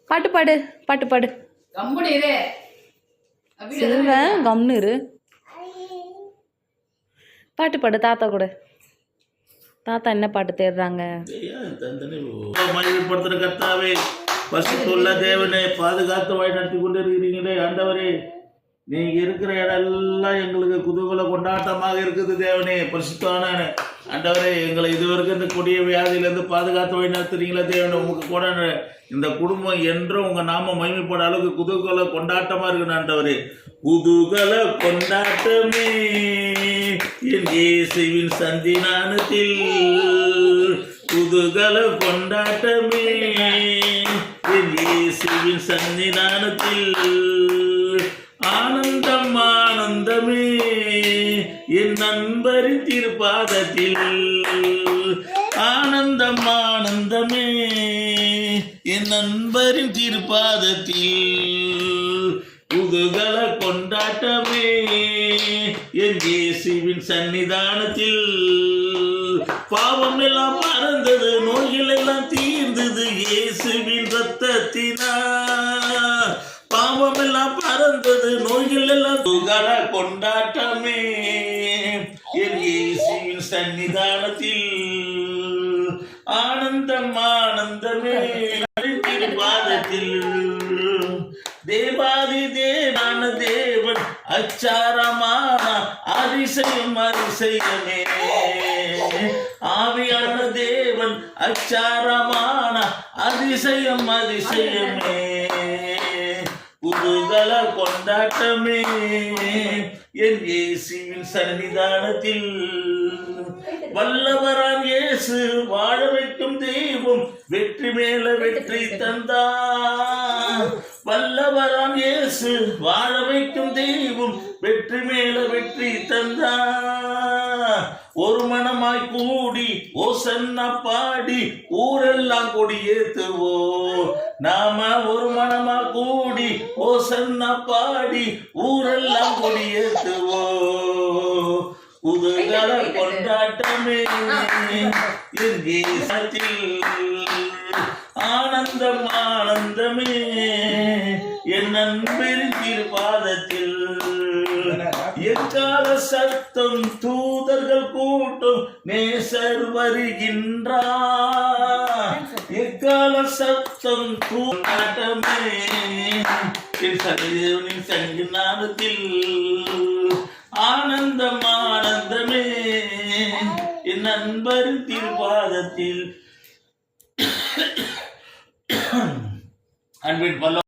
பாட்டு பாடு, பாட்டு பாடு. செல்வன் கம்னு இரு. பாட்டு பாடு தாத்தா கூட. தாத்தா என்ன பாட்டு தேடுறாங்க? மகிழ்ப்படுத்துற கர்த்தாவே, பரிசுத்தமுள்ள தேவனே, பாதுகாத்து வழி நடத்தி கொண்டு இருக்கிறீங்களே ஆண்டவரே, நீங்க இருக்கிற இடமெல்லாம் எங்களுக்கு குதூகல கொண்டாட்டமாக இருக்குது தேவனே. பரிசுத்தமான ஆண்டவரே, எங்களை இதுவரைக்கும் இந்த கொடிய வியாதியிலேருந்து பாதுகாத்து வழி நடத்துறீங்களே தேவனே. உங்களுக்கு கூட இந்த குடும்பம் என்றும் உங்க நாம மகிமைப்பட அளவுக்கு குதூகல கொண்டாட்டமா இருக்கணும் ஆண்டவரே. குதூகல கொண்டாட்டமே என் இயேசுவின் சந்தினானத்தில், குதூகல கொண்டாட்டமே என் இயேசுவின் சந்தினானத்தில், ஆனந்தம் ஆனந்தமே என் நண்பரின் திருப்பாதத்தில், ஆனந்தம் ஆனந்தமே என் நண்பரின் திருப்பாதத்தில், குதூகல கொண்டாட்டமே என் இயேசுவின் சன்னிதானத்தில். பாவம் எல்லாம் மறந்தது, நோய்கள் எல்லாம் தீர்ந்தது இயேசுவின் ரத்தத்தினால். பாவம் எல்லாம் பறந்தது, நோய்கள் எல்லாம் குதூகல கொண்டாட்டமே என் இயேசுவின் சன்னிதானத்தில், ஆனந்தம் ஆனந்தமே திருப்பாதத்தில். தேவாதி தேவான தேவன் அச்சாரமான அதிசயம் அதிசயமே, ஆவியான தேவன் அச்சாரமான அதிசயம் அதிசயமே, குதூகல கொண்டாட்டமே என் இயேசுவின் சன்னிதானத்தில். வல்லவரான் இயேசு வாழ வைக்கும் தெய்வம், வெற்றி மேல வெற்றி தந்தார். வல்லவரான் இயேசு வாழ வைக்கும் தெய்வம், வெற்றி மேல வெற்றி தந்தார். ஒரு மனமாய் கூடி ஓசன்னா பாடி ஊரெல்லாம் கொடியேத்துவோ, நாம ஒரு மனமா கூடி ஓசன்னா பாடி ஊரெல்லாம் கொடியேத்துவோ, குதூகல கொண்டாட்டமே என் இயேசுவில், ஆனந்தம் ஆனந்தமே என் நண்பரின் திருப்பாதத்தில். எக்கால சத்தம் தூதர்கள் கூட்டம் நேசர் வருகின்றார், எக்கால சத்தம் கூட்டமே என் சன்னிதானத்தின் சன்னிதானத்தில், ஆனந்தம் ஆனந்தமே என் நண்பரின் திருப்பாதத்தில். அன்பின் பல்ல